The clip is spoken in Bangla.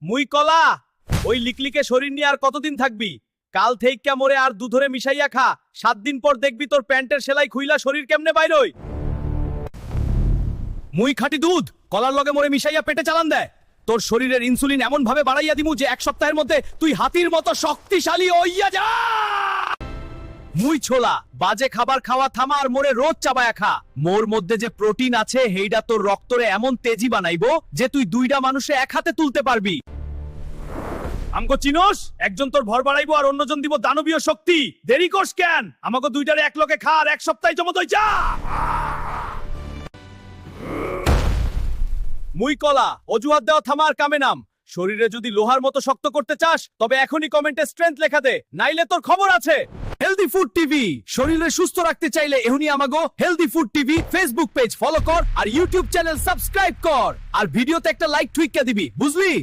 মুই কলা ওই লিকলিকে শরীর নিয়ে আর কতদিন থাকবি? কাল থেইক্কা মোরে আর দুধরে মিশাইয়া খা, 7 দিন পর দেখবি তোর প্যান্টের সেলাই খুইলা শরীর কেমনে বাইরই। মুই খাঁটি দুধ কলার লগে মোরে মিশাইয়া পেটে চালান দেয়। তোর শরীরের ইনসুলিন এমন ভাবে বাড়াইয়া দিমু যে 1 সপ্তাহের মধ্যে তুই হাতির মতো শক্তিশালী হইয়া যা। মুই ছোলা বাজে খাবার খাওয়া থামা আর মোরে রোজ চাবায়া খা। মোর মধ্যে যে প্রোটিন আছে হেইডা তোর রক্তরে এমন তেজি বানাইবো যে তুই 2টা মানুষে এক হাতে তুলতে পারবি। আমগো চিনোস? একজন তোর ভর বাড়াইবো আর অন্যজন দিব দানবীয় শক্তি। দেরি করস কেন? আমাগো 2টারে এক লগে খা আর 1 সপ্তাহে জমা দই যা। মুই কলা অজুহাত দেওয়া থামার কামে নাম। শরীরে যদি লোহার মতো শক্ত করতে চাস তবে এখনই কমেন্টে স্ট্রেংথ লেখা দে, নাইলে তোর খবর আছে। হেলদি ফুড টিভি, শরীরে সুস্থ রাখতে চাইলে এখনই আমাগো healthy food TV Facebook page follow কর আর ইউটিউব চ্যানেল সাবস্ক্রাইব কর। আর ভিডিওতে একটা লাইক টুইকা দিবি, বুঝলি?